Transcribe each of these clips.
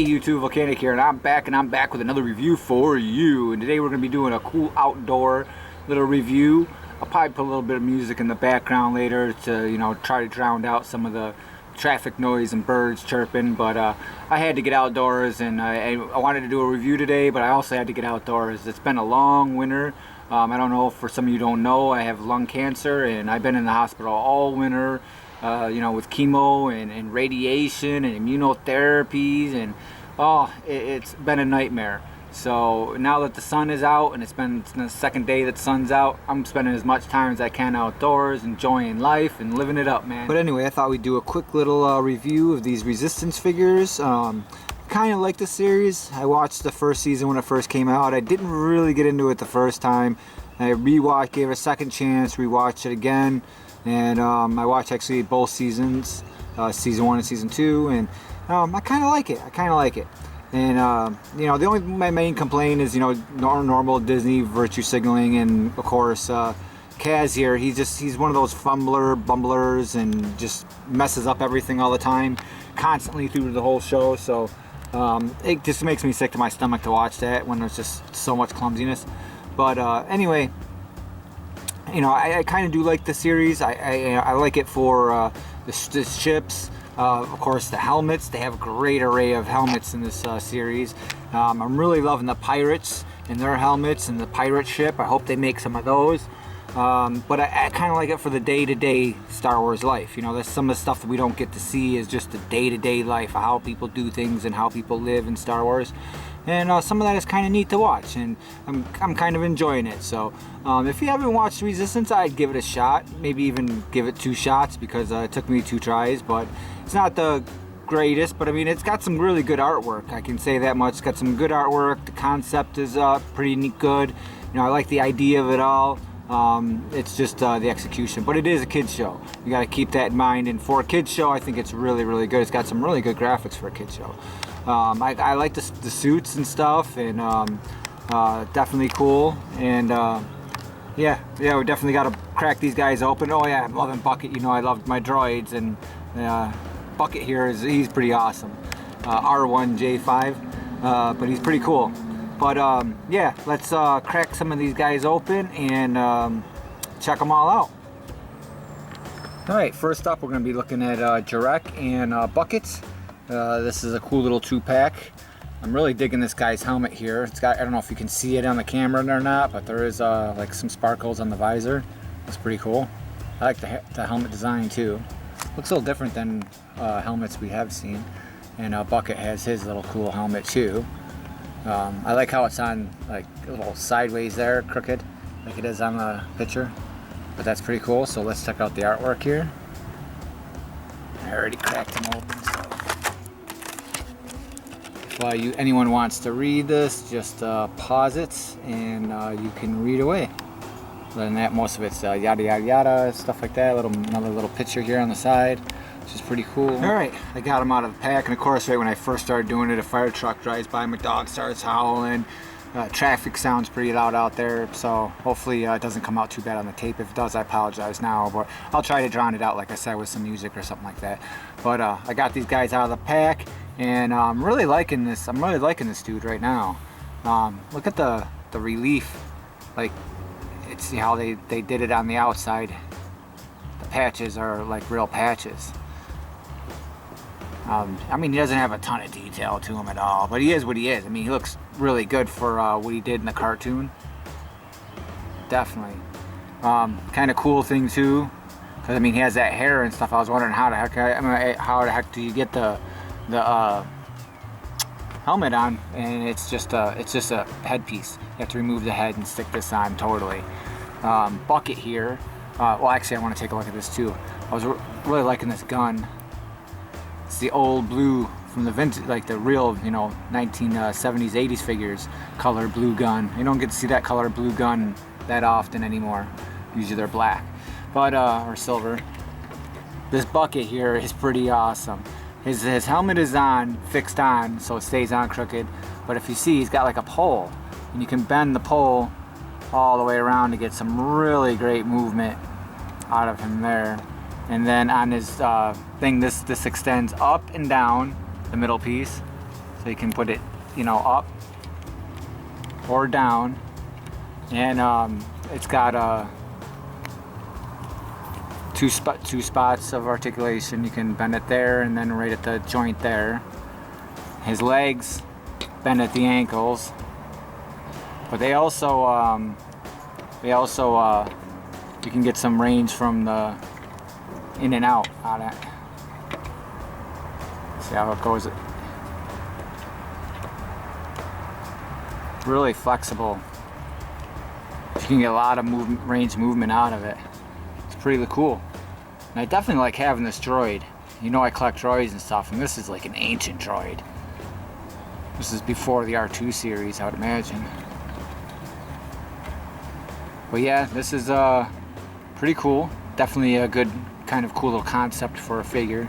Hey YouTube, Volcanic here, and I'm back with another review for you. And today we're going to be doing a cool outdoor little review. I'll probably put a little bit of music in the background later to, try to drown out some of the traffic noise and birds chirping. But I had to get outdoors, and I wanted to do a review today, but I also had to get outdoors. It's been a long winter. I don't know if for some of you don't know, I have lung cancer, and I've been in the hospital all winter. With chemo and radiation and immunotherapies, and it's been a nightmare. So now that the sun is out, and it's been the second day that the sun's out, I'm spending as much time as I can outdoors, enjoying life and living it up, man. But anyway, I thought we'd do a quick little review of these Resistance figures. Kind of like the series. I watched the first season when it first came out. I didn't really get into it the first time. I gave it a second chance, rewatched it again. And I watched actually both seasons, season 1 and season 2, and I kind of like it. And my main complaint is normal Disney virtue signaling, and of course Kaz here, he's one of those bumblers and just messes up everything all the time, constantly through the whole show. So it just makes me sick to my stomach to watch that when there's just so much clumsiness. But anyway. I kind of do like the series. I like it for the ships, of course the helmets. They have a great array of helmets in this series. I'm really loving the pirates and their helmets and the pirate ship. I hope they make some of those. But I kind of like it for the day-to-day Star Wars life. There's some of the stuff that we don't get to see is just the day-to-day life of how people do things and how people live in Star Wars. And some of that is kind of neat to watch, and I'm kind of enjoying it. So if you haven't watched Resistance, I'd give it a shot, maybe even give it 2 shots, because it took me 2 tries. But it's not the greatest, but I mean, it's got some really good artwork, I can say that much. It's got some good artwork. The concept is pretty neat, good. I like the idea of it all. It's just the execution, but it is a kids show. You got to keep that in mind, and for a kids show, I think it's really, really good. It's got some really good graphics for a kids show. I like the suits and stuff, and definitely cool. And yeah, we definitely got to crack these guys open. Oh yeah, I'm loving Bucket. I loved my droids, and Bucket here he's pretty awesome. R1J5, but he's pretty cool. But yeah, let's crack some of these guys open and check them all out. Alright, first up we're going to be looking at Jarek and Buckets. This is a cool little 2-pack. I'm really digging this guy's helmet here. It's got, I don't know if you can see it on the camera or not, but there is like some sparkles on the visor. That's pretty cool. I like the helmet design too. Looks a little different than helmets we have seen. And Bucket has his little cool helmet too. I like how it's on like a little sideways there, crooked, like it is on the picture. But that's pretty cool. So let's check out the artwork here. I already cracked them open. So if anyone wants to read this, just pause it and you can read away. Other than that, most of it's yada yada yada, stuff like that. Another little picture here on the side, which is pretty cool. Alright, I got them out of the pack, and of course right when I first started doing it, a fire truck drives by, my dog starts howling. Traffic sounds pretty loud out there, so hopefully it doesn't come out too bad on the tape. If it does, I apologize now, but I'll try to drown it out, like I said, with some music or something like that. But I got these guys out of the pack, and I'm really liking this. I'm really liking this dude right now. Look at the relief, like see how they did it on the outside. The patches are like real patches. I mean, he doesn't have a ton of detail to him at all, but he is what he is. I mean, he looks really good for what he did in the cartoon. Definitely. Kind of cool thing too, because I mean, he has that hair and stuff. I was wondering how the heck do you get the helmet on? And it's just a headpiece. You have to remove the head and stick this on. Totally. Bucket here. Well, actually, I want to take a look at this too. I was really liking this gun. It's the old blue from the vintage, like the real, 1970s, 80s figures, color blue gun. You don't get to see that color blue gun that often anymore. Usually they're black, but or silver. This Bucket here is pretty awesome. His helmet is fixed on, so it stays on crooked. But if you see, he's got like a pole, and you can bend the pole all the way around to get some really great movement out of him there. And then on his thing, this extends up and down the middle piece, so you can put it, you know, up or down. And it's got two spots of articulation. You can bend it there and then right at the joint there. His legs bend at the ankles, but they also you can get some range from the in and out on it. See how it goes. Really flexible. You can get a lot of range movement out of it. It's pretty cool. And I definitely like having this droid. You know I collect droids and stuff, and this is like an ancient droid. This is before the R2 series, I would imagine. But yeah, this is pretty cool. Definitely a good, kind of cool little concept for a figure.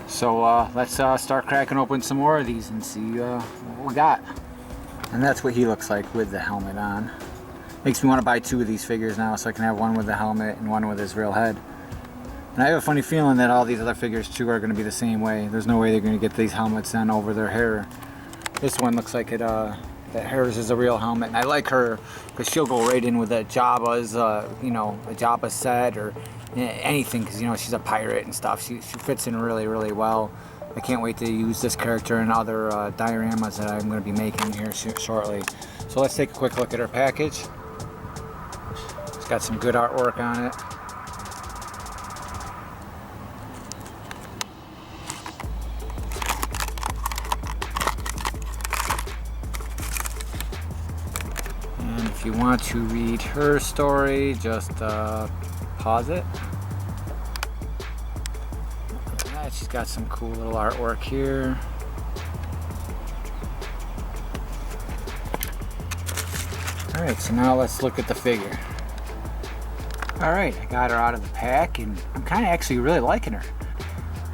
So let's start cracking open some more of these and see what we got. And that's what he looks like with the helmet on. Makes me want to buy two of these figures now so I can have one with the helmet and one with his real head. And I have a funny feeling that all these other figures too are going to be the same way. There's no way they're going to get these helmets on over their hair. This one looks like it, that hers is a real helmet. And I like her because she'll go right in with a Jabba's, you know, a Jabba set or anything, because you know she's a pirate and stuff. She fits in really, really well. I can't wait to use this character in other dioramas that I'm going to be making here shortly. So let's take a quick look at her package. It's got some good artwork on it. And if you want to read her story, just pause it. She's got some cool little artwork here. Alright, so now let's look at the figure. Alright, I got her out of the pack and I'm kind of actually really liking her.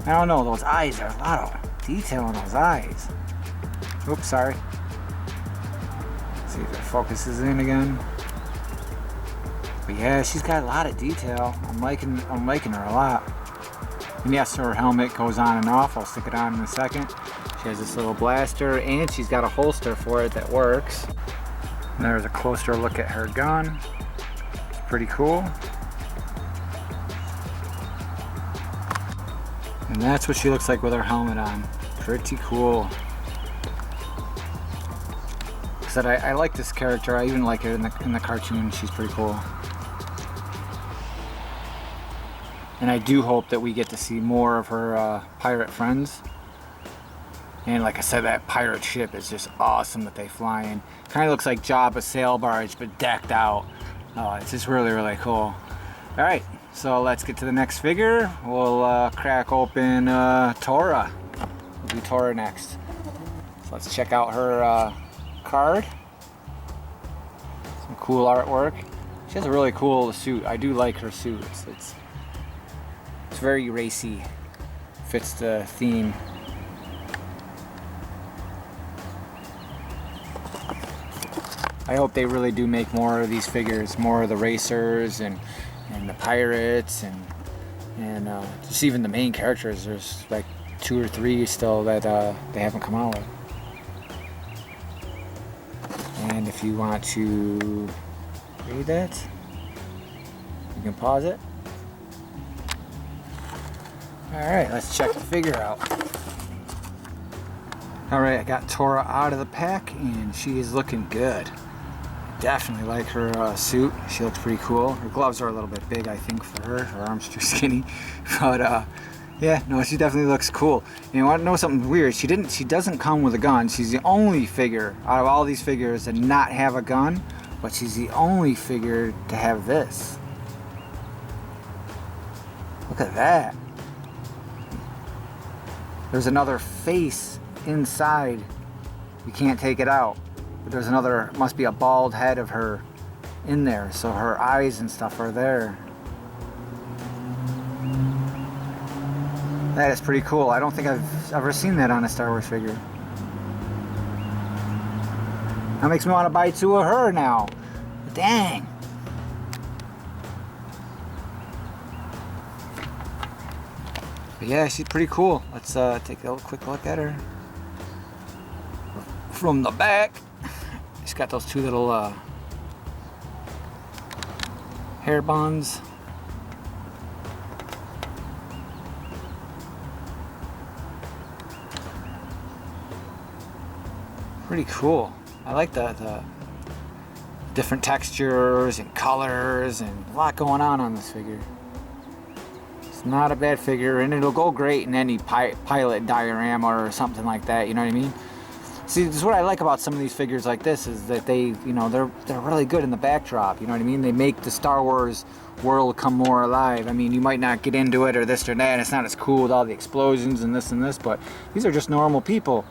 I don't know, those eyes, there's a lot of detail in those eyes. Oops, sorry. Let's see if it focuses in again. But yeah, she's got a lot of detail. I'm liking her a lot. And yes, her helmet goes on and off. I'll stick it on in a second. She has this little blaster and she's got a holster for it that works. And there's a closer look at her gun. It's pretty cool. And that's what she looks like with her helmet on. Pretty cool. I said I like this character. I even like her in the cartoon. She's pretty cool. And I do hope that we get to see more of her pirate friends. And like I said, that pirate ship is just awesome that they fly in. Kind of looks like Jabba's sail barge, but decked out. Oh, it's just really, really cool. Alright, so let's get to the next figure. We'll crack open Torra. We'll do Torra next. So let's check out her card. Some cool artwork. She has a really cool suit. I do like her suit. It's very racy. Fits the theme. I hope they really do make more of these figures, more of the racers and the pirates and just even the main characters. There's like 2 or 3 still that they haven't come out with. And if you want to read that, you can pause it. Alright, let's check the figure out. Alright, I got Torra out of the pack and she is looking good. Definitely like her suit. She looks pretty cool. Her gloves are a little bit big, I think, for her. Her arms too skinny. But yeah, no, she definitely looks cool. And you want to know something weird? She doesn't come with a gun. She's the only figure out of all these figures to not have a gun, but she's the only figure to have this. Look at that. There's another face inside. You can't take it out. But there's another, must be a bald head of her in there. So her eyes and stuff are there. That is pretty cool. I don't think I've ever seen that on a Star Wars figure. That makes me want to buy 2 of her now. Dang. But yeah, she's pretty cool. Let's take a quick look at her from the back. She's got those two little hair bonds. Pretty cool. I like the different textures and colors and a lot going on this figure. It's not a bad figure, and it'll go great in any pilot diorama or something like that, you know what I mean? See, this is what I like about some of these figures like this, is that they, you know, they're really good in the backdrop, you know what I mean? They make the Star Wars world come more alive. I mean, you might not get into it or this or that, it's not as cool with all the explosions and this, but these are just normal people.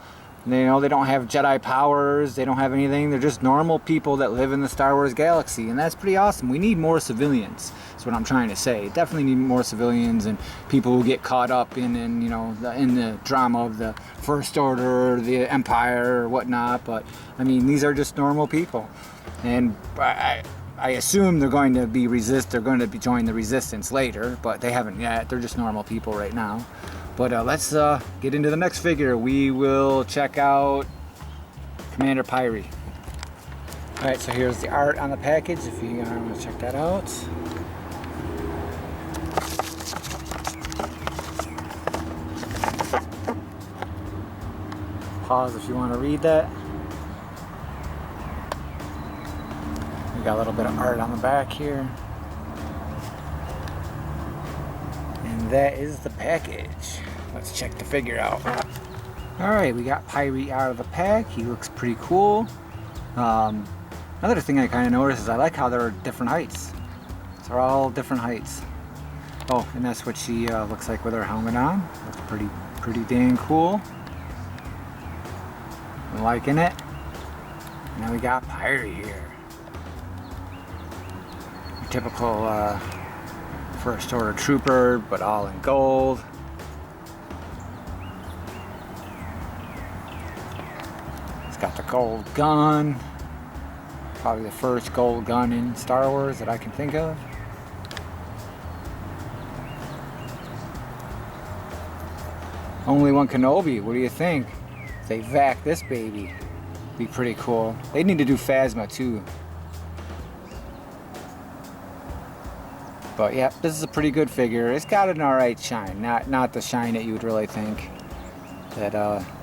You know, they don't have Jedi powers, they don't have anything, they're just normal people that live in the Star Wars galaxy, and that's pretty awesome. We need more civilians, that's what I'm trying to say. Definitely need more civilians and people who get caught up in you know, in the drama of the First Order, or the Empire, or whatnot, but, I mean, these are just normal people. And I assume they're going to be join the Resistance later, but they haven't yet, they're just normal people right now. But let's get into the next figure. We will check out Commander Pyre. Alright, so here's the art on the package if you want to check that out. Pause if you want to read that. We got a little bit of art on the back here. And that is the package. Let's check the figure out. Alright, we got Pyre out of the pack. He looks pretty cool. Another thing I kind of noticed is I like how they're different heights. They're all different heights. Oh, and that's what she looks like with her helmet on. Looks pretty dang cool. I'm liking it. And then we got Pyre here. Your typical First Order trooper, but all in gold. It's got the gold gun. Probably the first gold gun in Star Wars that I can think of. Only One Kenobi, what do you think? If they vac this baby, be pretty cool. They need to do Phasma too. But yeah, this is a pretty good figure. It's got an alright shine, not the shine that you would really think that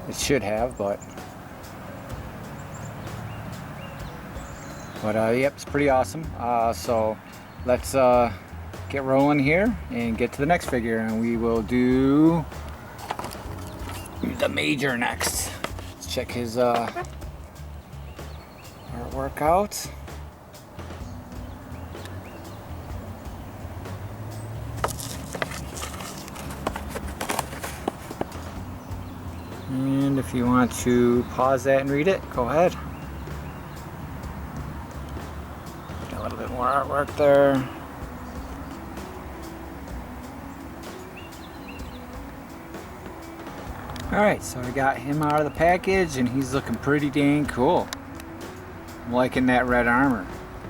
it should have, but yep, it's pretty awesome. So let's get rolling here and get to the next figure, and we will do the Major next. Let's check his artwork out. And if you want to pause that and read it, go ahead. Got a little bit more artwork there. Alright, so we got him out of the package and he's looking pretty dang cool. I'm liking that red armor.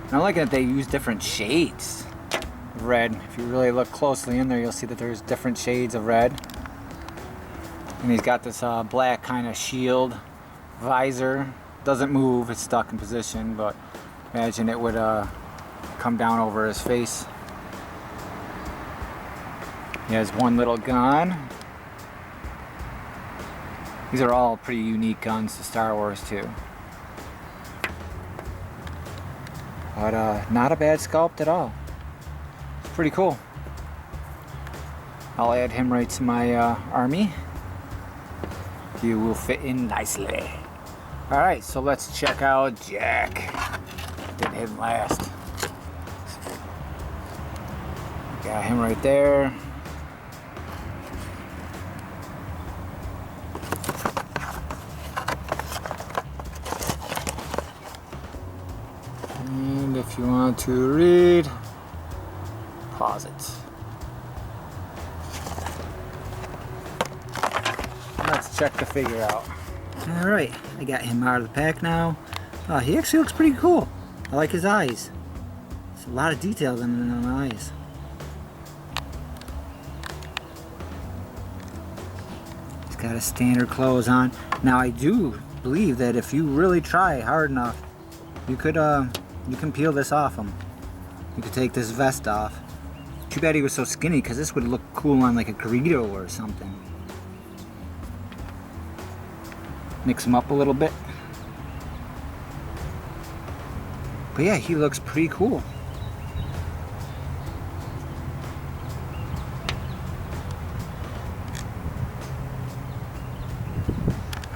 And I'm liking that they use different shades of red. If you really look closely in there, you'll see that there's different shades of red. And he's got this black kind of shield visor. Doesn't move, it's stuck in position, but imagine it would come down over his face. He has one little gun. These are all pretty unique guns to Star Wars too. But not a bad sculpt at all. It's pretty cool. I'll add him right to my army. He will fit in nicely. Alright, so let's check out Jack. Did him last. Got him right there. And if you want to read, pause it. Let's check the figure out. Alright, I got him out of the pack now. He actually looks pretty cool. I like his eyes. There's a lot of details in the eyes. got his standard clothes on. Now I do believe that if you really try hard enough, you could you can peel this off him. You could take this vest off. Too bad he was so skinny, because this would look cool on like a Greedo or something. Mix him up a little bit. But yeah, he looks pretty cool.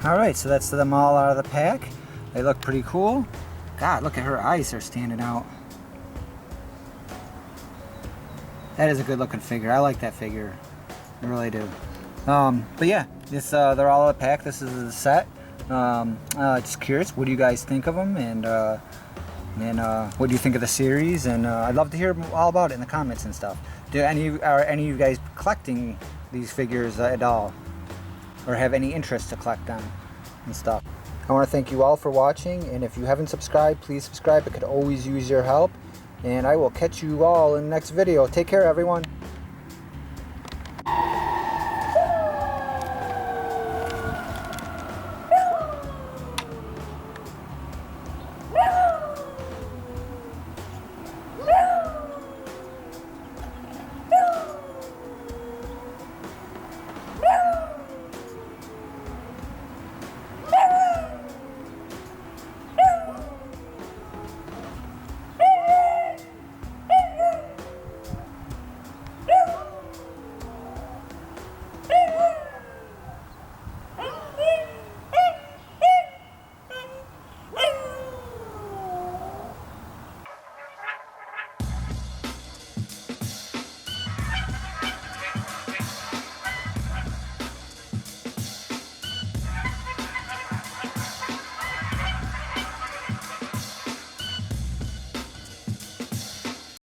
Alright, so that's them all out of the pack. They look pretty cool. God, look at her eyes, they're standing out. That is a good looking figure. I like that figure. I really do. But yeah, this they're all out of the pack. This is the set. Just curious, what do you guys think of them? And what do you think of the series? And I'd love to hear all about it in the comments and stuff. Are any of you guys collecting these figures at all? Or have any interest to collect them and stuff? I want to thank you all for watching, and if you haven't subscribed, please subscribe. I could always use your help, and I will catch you all in the next video. Take care, everyone.